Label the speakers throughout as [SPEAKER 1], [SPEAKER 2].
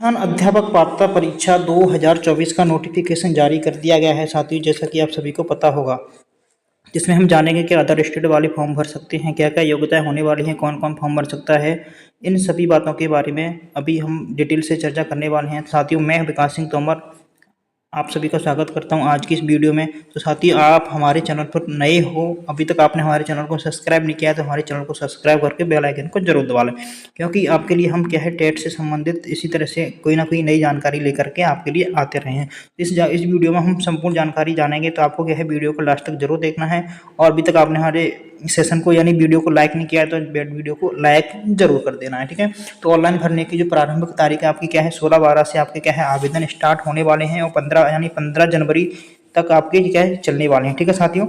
[SPEAKER 1] संस्थान अध्यापक पात्रता परीक्षा 2024 का नोटिफिकेशन जारी कर दिया गया है साथियों, जैसा कि आप सभी को पता होगा। जिसमें हम जानेंगे कि अदर स्टेट वाले फॉर्म भर सकते हैं, क्या क्या योग्यताएं होने वाली हैं, कौन कौन फॉर्म भर सकता है। इन सभी बातों के बारे में अभी हम डिटेल से चर्चा करने वाले हैं साथियों। मैं विकास सिंह तोमर आप सभी का स्वागत करता हूं आज की इस वीडियो में। तो साथियों, आप हमारे चैनल पर नए हो, अभी तक आपने हमारे चैनल को सब्सक्राइब नहीं किया है तो हमारे चैनल को सब्सक्राइब करके बेल आइकन को जरूर दबा लें, क्योंकि आपके लिए हम क्या है टेट से संबंधित इसी तरह से कोई ना कोई नई जानकारी लेकर के आपके लिए आते रहे हैं। इस वीडियो में हम संपूर्ण जानकारी जानेंगे, तो आपको क्या है वीडियो को लास्ट तक जरूर देखना है। और अभी तक आपने हमारे सेशन को यानी वीडियो को लाइक नहीं किया है तो वीडियो को लाइक जरूर कर देना है, ठीक है। तो ऑनलाइन भरने की जो प्रारंभिक तारीख है आपकी क्या है 16/12 से आपके क्या है आवेदन स्टार्ट होने वाले हैं, और 15 जनवरी तक आपके क्या है चलने वाले हैं, ठीक है साथियों।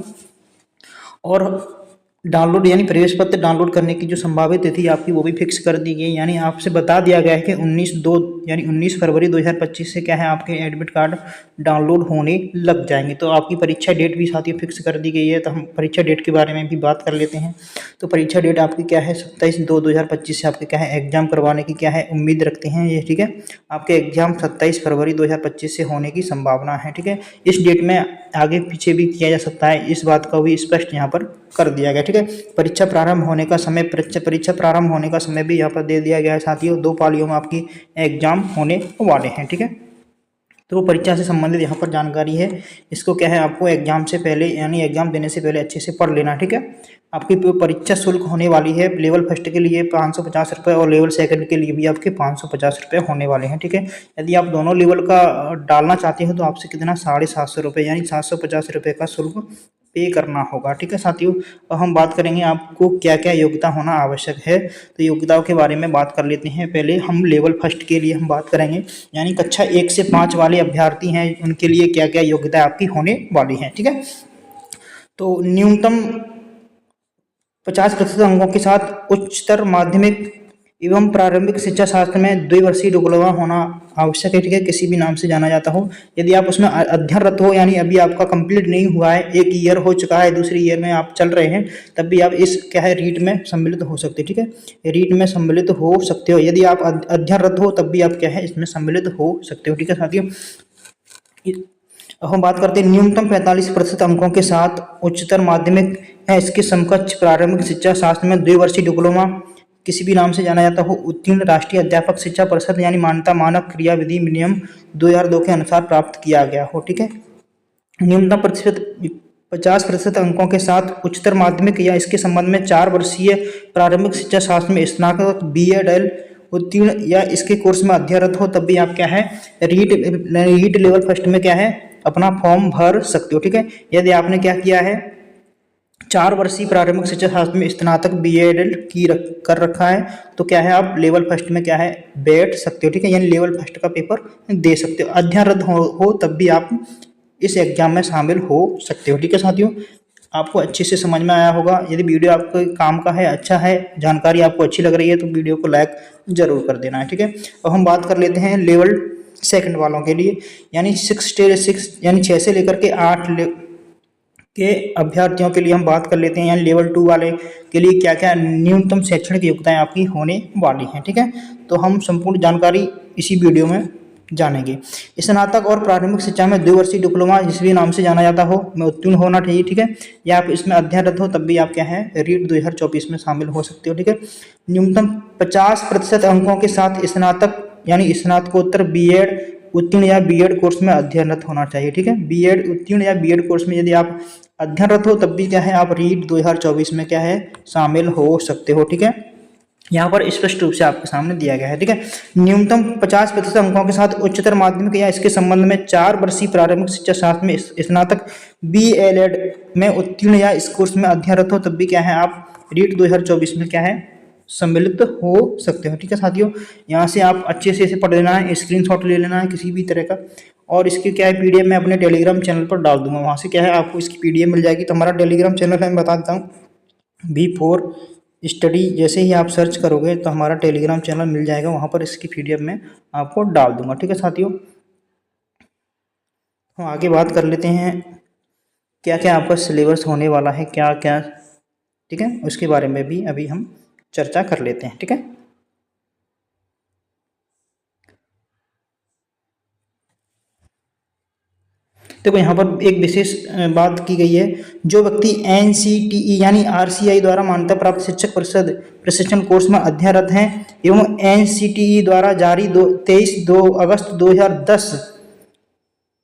[SPEAKER 1] और डाउनलोड यानी प्रवेश पत्र डाउनलोड करने की जो संभावित तिथि आपकी वो भी फिक्स कर दी गई, यानी आपसे बता दिया गया है कि 19 फरवरी 2025 से क्या है आपके एडमिट कार्ड डाउनलोड होने लग जाएंगे। तो आपकी परीक्षा डेट भी साथियों फिक्स कर दी गई है, तो हम परीक्षा डेट के बारे में भी बात कर लेते हैं। तो परीक्षा डेट आपकी क्या है 27/2/2025 से आपके क्या है एग्जाम करवाने की क्या है उम्मीद रखते हैं ये, ठीक है। आपके एग्जाम 27 फरवरी 2025 से होने की संभावना है, ठीक है। इस डेट में आगे पीछे भी किया जा सकता है, इस बात का भी स्पष्ट यहाँ पर कर दिया गया, ठीक है। परीक्षा प्रारंभ होने का समय परीक्षा प्रारंभ होने का समय भी यहाँ पर दे दिया गया है साथियों। 2 पालियों में आपकी एग्जाम होने वाले हैं, ठीक है। तो परीक्षा से संबंधित यहाँ पर जानकारी है, इसको क्या है आपको एग्जाम से पहले यानी एग्जाम देने से पहले अच्छे से पढ़ लेना, ठीक है। आपकी परीक्षा शुल्क होने वाली है लेवल फर्स्ट के लिए 550 रुपये और लेवल सेकंड के लिए भी आपके 550 रुपये होने वाले हैं, ठीक है। यदि आप दोनों लेवल का डालना चाहते हो तो आपसे कितना 750 रुपये यानी 750 रुपये का शुल्क पे करना होगा, ठीक है साथियों। और हम बात करेंगे आपको क्या क्या योग्यता होना आवश्यक है, तो योग्यताओं के बारे में बात कर लेते हैं। पहले हम लेवल फर्स्ट के लिए हम बात करेंगे, यानी कक्षा 1 से 5 वाले अभ्यर्थी हैं उनके लिए क्या क्या योग्यता आपकी होने वाली है, ठीक है। तो न्यूनतम 50% अंकों के साथ उच्चतर माध्यमिक एवं प्रारंभिक शिक्षा शास्त्र में द्विवर्षीय डिप्लोमा होना आवश्यक है, ठीक है, किसी भी नाम से जाना जाता हो। यदि आप उसमें अध्ययनरत हो यानी अभी आपका कंप्लीट नहीं हुआ है, एक ईयर हो चुका है, दूसरी ईयर में आप चल रहे हैं, तब भी आप इस क्या है रीट में सम्मिलित हो सकते हैं, ठीक है। रीट में सम्मिलित हो सकते हो, यदि आप अध्ययनरत हो तब भी आप क्या है इसमें सम्मिलित हो सकते हो, ठीक है साथियों। हम बात करते हैं न्यूनतम 45% अंकों के साथ उच्चतर माध्यमिक या इसके समकक्ष प्रारंभिक शिक्षा शास्त्र में द्विवर्षीय डिप्लोमा किसी भी नाम से जाना जाता हो उत्तीर्ण राष्ट्रीय अध्यापक शिक्षा परिषद यानी मान्यता मानक क्रियाविधि नियम 2002 के अनुसार प्राप्त किया गया हो, ठीक है। न्यूनतम 50% अंकों के साथ उच्चतर माध्यमिक या इसके संबंध में 4 वर्षीय प्रारंभिक शिक्षा शास्त्र में स्नातक BEd उत्तीर्ण या इसके कोर्स में अध्ययनरत हो, तब भी आप क्या है रीट लेवल फर्स्ट में क्या है अपना फॉर्म भर सकते हो, ठीक है। यदि आपने क्या किया है 4 वर्षीय प्रारंभिक शिक्षा शास्त्र में स्नातक BEd कर रखा है, तो क्या है आप लेवल फर्स्ट में क्या है बैठ सकते हो, ठीक है, यानी लेवल फर्स्ट का पेपर दे सकते हो। अध्ययनरत हो तब भी आप इस एग्जाम में शामिल हो सकते हो, ठीक है साथियों। आपको अच्छे से समझ में आया होगा। यदि वीडियो आपके काम का है, अच्छा है, जानकारी आपको अच्छी लग रही है तो वीडियो को लाइक जरूर कर देना है, ठीक है। अब हम बात कर लेते हैं लेवल सेकंड वालों के लिए, यानी 6 यानी 6 से लेकर के 8 के अभ्यर्थियों के लिए हम बात कर लेते हैं, यानी लेवल 2 वाले के लिए क्या क्या न्यूनतम शैक्षणिक योग्यताएं आपकी होने वाली हैं, ठीक है। तो हम संपूर्ण जानकारी इसी वीडियो में जानेंगे। स्नातक और प्रारंभिक शिक्षा में द्विवर्षीय डिप्लोमा जिस भी नाम से जाना जाता हो में उत्तीर्ण होना चाहिए, ठीक है। या आप इसमें अध्ययनरत हो तब भी आप क्या है रीट 2024 में शामिल हो सकते हो, ठीक है। न्यूनतम 50% अंकों के साथ स्नातक यानी स्नातकोत्तर BEd उत्तीर्ण या BEd कोर्स में अध्ययनरत होना चाहिए, ठीक है। BEd उत्तीर्ण या BEd कोर्स में यदि आप अध्ययनरत हो तब भी क्या है आप रीट 2024 में क्या है शामिल हो सकते हो, ठीक है। यहाँ पर स्पष्ट रूप से आपके सामने दिया गया है, ठीक है। न्यूनतम 50% अंकों के साथ उच्चतर माध्यमिक या इसके संबंध में 4 वर्षीय प्रारंभिक शिक्षा शास्त्र में स्नातक BEd में उत्तीर्ण या इस कोर्स में अध्ययनरत हो तब भी क्या है आप रीट 2024 में क्या है सम्मिलित हो सकते हो, ठीक है साथियों। यहाँ से आप अच्छे से इसे पढ़ लेना है, स्क्रीनशॉट ले लेना है किसी भी तरह का, और इसकी क्या है PDF मैं अपने टेलीग्राम चैनल पर डाल दूंगा, वहाँ से क्या है आपको इसकी PDF मिल जाएगी। तो हमारा टेलीग्राम चैनल है, मैं बता देता हूँ B4 स्टडी, जैसे ही आप सर्च करोगे तो हमारा टेलीग्राम चैनल मिल जाएगा, वहाँ पर इसकी PDF मैं आपको डाल दूंगा, ठीक है साथियों। हम आगे बात कर लेते हैं क्या क्या आपका सिलेबस होने वाला है, क्या क्या, ठीक है, उसके बारे में भी अभी हम चर्चा कर लेते हैं, ठीक है। देखो यहाँ पर एक विशेष बात की गई है, जो व्यक्ति NCTE यानी RCI द्वारा मान्यता प्राप्त शिक्षक परिषद प्रशिक्षण कोर्स में अध्ययनरत हैं एवं NCTE द्वारा जारी 2 अगस्त 2010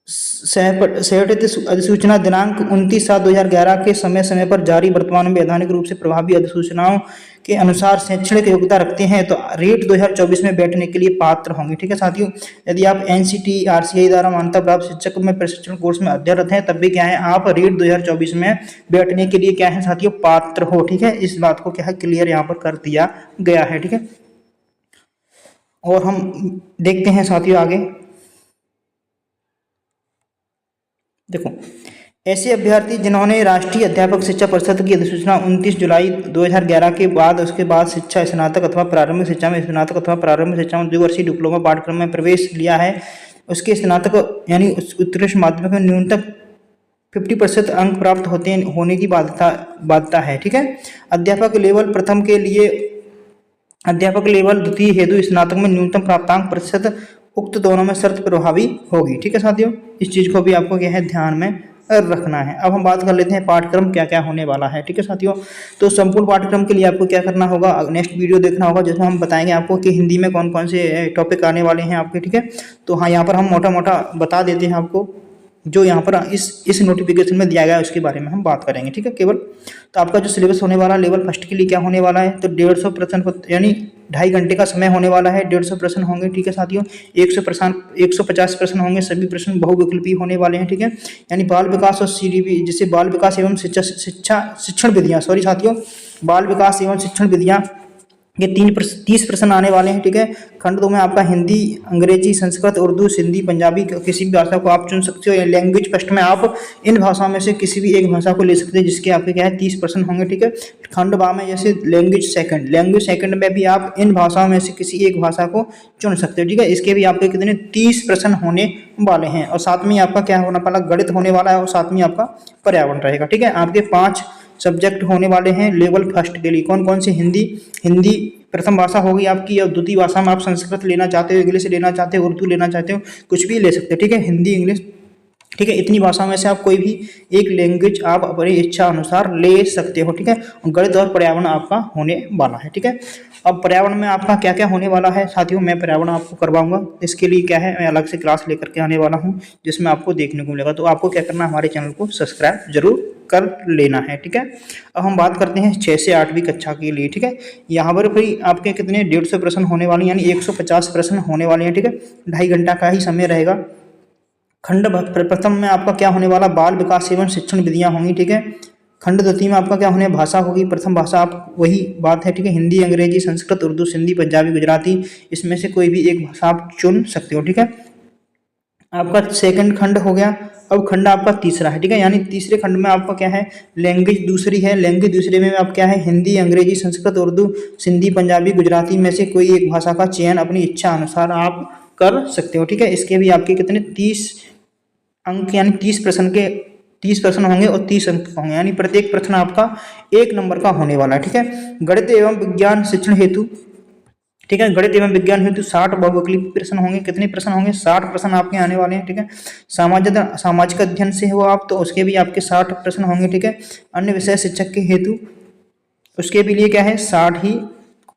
[SPEAKER 1] सेहत अधिसूचना दिनांक 29/7/2011 के समय पर जारी वर्तमान में वैधानिक रूप से प्रभावी अधिसूचनाओं के अनुसार शैक्षणिक योग्यता रखते हैं तो रेट 2024 में बैठने के लिए पात्र होंगे। ठीक है साथियों, यदि आप NCTE RCI द्वारा मान्यता प्राप्त शिक्षक में प्रशिक्षण कोर्स में अध्ययनरत हैं तब भी क्या है, आप रेट 2024 में बैठने के लिए क्या है साथियों, पात्र हो। ठीक है, इस बात को क्या है क्लियर यहाँ पर कर दिया गया है। ठीक है, और हम देखते हैं साथियों आगे। देखो, ऐसे अभ्यर्थी जिन्होंने राष्ट्रीय अध्यापक शिक्षा परिषद की अधिसूचना 29 जुलाई 2011 के बाद उसके बाद शिक्षा स्नातक अथवा प्रारंभिक शिक्षा में स्नातक अथवा प्रारंभिक शिक्षा में द्विवर्षीय डिप्लोमा पाठ्यक्रम में प्रवेश लिया है, उसके स्नातक यानी उत्कृष्ट माध्यमिक में न्यूनतम 50% अंक प्राप्त होने की बाध्यता है। ठीक है, अध्यापक लेवल प्रथम के लिए अध्यापक लेवल द्वितीय हेतु स्नातक में न्यूनतम प्राप्तांक प्रतिशत उक्त दोनों में शर्त प्रभावी होगी। ठीक है साथियों, इस चीज को भी आपको क्या है ध्यान में रखना है। अब हम बात कर लेते हैं पाठ्यक्रम क्या क्या होने वाला है। ठीक है साथियों, तो संपूर्ण पाठ्यक्रम के लिए आपको क्या करना होगा, नेक्स्ट वीडियो देखना होगा जिसमें हम बताएंगे आपको कि हिंदी में कौन कौन से टॉपिक आने वाले हैं आपके। ठीक है, तो हाँ यहाँ पर हम मोटा मोटा बता देते हैं आपको, जो यहाँ पर इस नोटिफिकेशन में दिया गया है उसके बारे में हम बात करेंगे। ठीक है, केवल तो आपका जो सिलेबस होने वाला है लेवल फर्स्ट के लिए क्या होने वाला है, तो 150 प्रश्न यानी 2.5 घंटे का समय होने वाला है, 150 प्रश्न होंगे। ठीक है साथियों, 150 प्रश्न होंगे, सभी प्रश्न बहुविकल्पी होने वाले हैं। ठीक है, यानी बाल विकास और CDP जिसे बाल विकास एवं शिक्षण विधियाँ, सॉरी साथियों, बाल विकास एवं शिक्षण विधियाँ, ये 30 प्रश्न आने वाले हैं। ठीक है, खंड 2 में आपका हिंदी, अंग्रेजी, संस्कृत, उर्दू, सिंधी, पंजाबी किसी भी भाषा को आप चुन सकते हो। लैंग्वेज फर्स्ट में आप इन भाषाओं में से किसी भी एक भाषा को ले सकते हैं जिसके आपके क्या है 30 प्रश्न होंगे। ठीक है, खंड 2 में जैसे लैंग्वेज सेकंड में भी आप इन भाषाओं में से किसी एक भाषा को चुन सकते हो। ठीक है, इसके भी आपके कितने 30 प्रश्न होने वाले हैं। और साथ में आपका क्या होने वाला, गणित होने वाला है और साथ में आपका पर्यावरण रहेगा। ठीक है, आपके 5 सब्जेक्ट होने वाले हैं लेवल फर्स्ट के लिए। कौन कौन से, हिंदी प्रथम भाषा होगी आपकी, और द्वितीय भाषा में आप संस्कृत लेना चाहते हो, इंग्लिश लेना चाहते हो, उर्दू लेना चाहते हो, कुछ भी ले सकते हो। ठीक है, हिंदी, इंग्लिश, ठीक है, इतनी भाषा में से आप कोई भी एक लैंग्वेज आप अपनी इच्छा अनुसार ले सकते हो। ठीक है, गणित और पर्यावरण आपका होने वाला है। ठीक है, अब पर्यावरण में आपका क्या क्या होने वाला है साथियों, मैं पर्यावरण आपको करवाऊंगा, इसके लिए क्या है मैं अलग से क्लास लेकर के आने वाला हूँ जिसमें आपको देखने को मिलेगा। तो आपको क्या करना है, हमारे चैनल को सब्सक्राइब जरूर कर लेना है। ठीक है, अब हम बात करते हैं 6 से 8वीं कक्षा के लिए। ठीक है, यहाँ पर फिर आपके कितने 150 प्रश्न होने वाले हैं, यानी 150 प्रश्न होने वाले हैं। ठीक है, 2.5 घंटा का ही समय रहेगा। खंड प्रथम में आपका क्या होने वाला, बाल विकास एवं शिक्षण विधियाँ होंगी। ठीक है, खंड द्वितीय में आपका क्या होने, भाषा होगी। प्रथम भाषा आप वही बात है, ठीक है, हिंदी, अंग्रेजी, संस्कृत, उर्दू, सिंधी, पंजाबी, गुजराती, इसमें से कोई भी एक भाषा आप चुन सकते हो। ठीक है, आपका सेकंड खंड हो गया। अब खंड आपका तीसरा है। ठीक है, यानी तीसरे खंड में आपका क्या है, लैंग्वेज दूसरी है। लैंग्वेज दूसरे में आप क्या है, हिंदी, अंग्रेजी, संस्कृत, उर्दू, सिंधी, पंजाबी, गुजराती में से कोई एक भाषा का चयन अपनी इच्छा अनुसार आप कर सकते हो। ठीक है, इसके भी आपके कितने 30 अंक यानी 30 प्रश्न होंगे और 30 अंक होंगे, यानी प्रत्येक प्रश्न आपका 1 नंबर का होने वाला है। ठीक है, गणित एवं विज्ञान शिक्षण हेतु, ठीक है, गणित एवं विज्ञान हेतु 60 बहुविकल्पी प्रश्न होंगे। कितने प्रश्न होंगे, 60 प्रश्न आपके आने वाले हैं। ठीक है, सामाजिक अध्ययन से हो आप तो उसके भी आपके 60 प्रश्न होंगे। ठीक है, अन्य विषय शिक्षक के हेतु उसके भी लिए क्या है 60 ही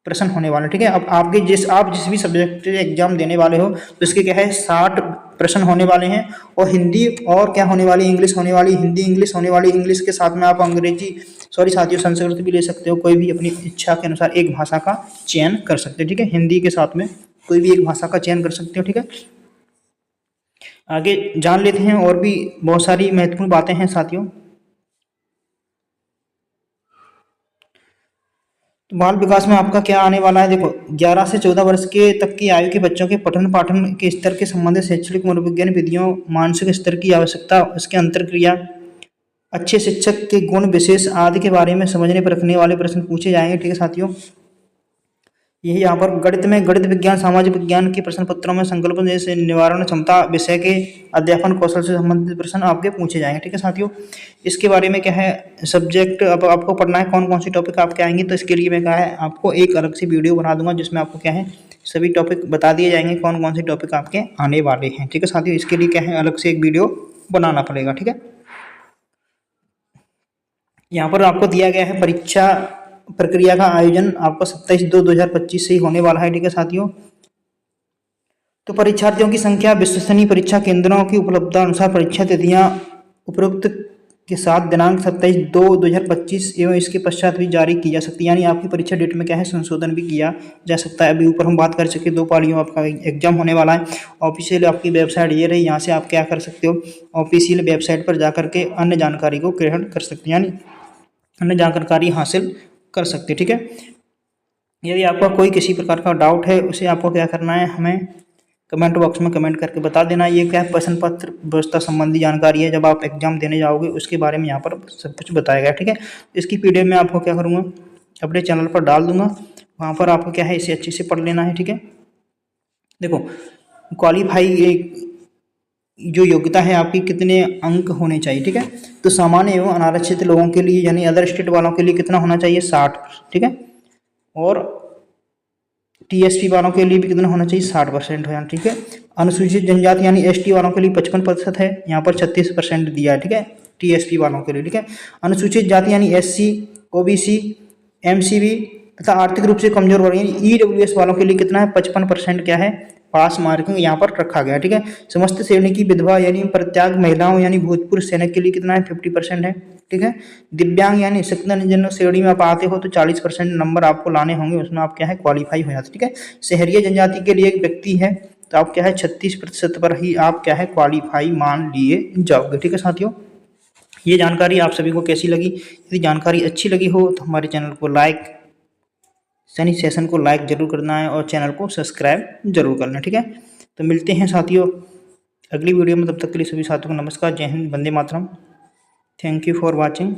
[SPEAKER 1] प्रश्न होने वाले। ठीक है, अब आपके आप जिस भी सब्जेक्ट एग्जाम देने वाले हो तो इसके क्या है 60 प्रश्न होने वाले हैं। और हिंदी और क्या होने वाली, इंग्लिश होने वाली, हिंदी इंग्लिश होने वाली। इंग्लिश के साथ में आप अंग्रेजी, सॉरी साथियों, संस्कृत भी ले सकते हो। कोई भी अपनी इच्छा के अनुसार एक भाषा का चयन कर सकते हो। ठीक है, हिंदी के साथ में कोई भी एक भाषा का चयन कर सकते हो। ठीक है, आगे जान लेते हैं, और भी बहुत सारी महत्वपूर्ण बातें हैं साथियों। तो बाल विकास में आपका क्या आने वाला है, देखो 11 से 14 वर्ष के तक की आयु के बच्चों के पठन पाठन के स्तर के संबंधित शैक्षणिक मनोविज्ञान विधियों, मानसिक स्तर की आवश्यकता, उसके अंतरक्रिया, अच्छे शिक्षक के गुण विशेष आदि के बारे में समझने पर रखने वाले प्रश्न पूछे जाएंगे। ठीक है साथियों, यही यहाँ पर गणित में गणित विज्ञान, सामाजिक विज्ञान के प्रश्न पत्रों में संकल्पन जैसे निवारण क्षमता विषय के अध्यापन कौशल से संबंधित प्रश्न आपके पूछे जाएंगे। ठीक है साथियों, इसके बारे में क्या है सब्जेक्ट अब आपको पढ़ना है, कौन कौन सी टॉपिक आपके आएंगे, तो इसके लिए मैं कहा है आपको एक अलग से वीडियो बना दूंगा जिसमें आपको क्या है सभी टॉपिक बता दिए जाएंगे, कौन कौन से टॉपिक आपके आने वाले हैं। ठीक है साथियों, इसके लिए क्या है अलग से एक वीडियो बनाना पड़ेगा। ठीक है, यहाँ पर आपको दिया गया है परीक्षा प्रक्रिया का आयोजन आपको 27/2/2025 से ही होने वाला है। ठीक है साथियों, तो परीक्षार्थियों की संख्या, विश्वसनीय परीक्षा केंद्रों की उपलब्धता अनुसार परीक्षा तिथियां उपरोक्त के साथ दिनांक 27/2/2025 एवं इसके पश्चात भी जारी की जा सकती है। यानी आपकी परीक्षा डेट में क्या है, संशोधन भी किया जा सकता है। अभी ऊपर हम बात कर चुके 2 पालियों आपका एग्जाम होने वाला है। ऑफिशियल आपकी वेबसाइट ये रही, यहाँ से आप क्या कर सकते हो, ऑफिशियल वेबसाइट पर जाकर के अन्य जानकारी को ग्रहण कर सकते हैं, यानी अन्य जानकारी हासिल कर सकते हैं। ठीक है, यदि आपका कोई किसी प्रकार का डाउट है उसे आपको क्या करना है, हमें कमेंट बॉक्स में कमेंट करके बता देना। ये क्या है, प्रश्न पत्र व्यवस्था संबंधी जानकारी है, जब आप एग्जाम देने जाओगे उसके बारे में यहाँ पर सब कुछ बताया गया है। ठीक है, इसकी पीडीएफ में आपको क्या करूँगा, अपने चैनल पर डाल दूंगा, वहाँ पर आपको क्या है इसे अच्छे से पढ़ लेना है। ठीक है, देखो क्वालिफाई जो योग्यता है आपकी, कितने अंक होने चाहिए। ठीक है, तो सामान्य एवं अनारक्षित लोगों के लिए यानी अदर स्टेट वालों के लिए कितना होना चाहिए, 60। ठीक है, और टीएसपी वालों के लिए भी कितना होना चाहिए, 60% हो जाना। ठीक है, अनुसूचित जनजाति यानी एसटी वालों के लिए 55% है, यहाँ पर 36% दिया है। ठीक है, टीएसपी वालों के लिए। ठीक है, अनुसूचित जाति यानी एससी, ओबीसी, एमसीबी तथा आर्थिक रूप से कमजोर वर्ग यानी ईडब्ल्यूएस वालों के लिए कितना है, 55% क्या है, पास मार्किंग यहाँ पर रखा गया। ठीक है, समस्त श्रेणी की विधवा यानी परित्याग महिलाओं यानी भूतपूर्व सैनिक के लिए कितना है, 50% है। ठीक है, दिव्यांग यानी जन श्रेणी में आप आते हो तो 40% नंबर आपको लाने होंगे, उसमें आप क्या है क्वालिफाई हो जाते। ठीक है, शहरीय जनजाति के लिए एक व्यक्ति है तो आप क्या है 36% पर ही आप क्या है क्वालिफाई मान लिए जाओगे। ठीक है साथियों, ये जानकारी आप सभी को कैसी लगी, यदि जानकारी अच्छी लगी हो तो हमारे चैनल को लाइक, यानी सेशन को लाइक जरूर करना है और चैनल को सब्सक्राइब जरूर करना है। ठीक है, तो मिलते हैं साथियों अगली वीडियो में, तब तक के लिए सभी साथियों को नमस्कार, जय हिंद, वंदे मातरम। Thank you for watching.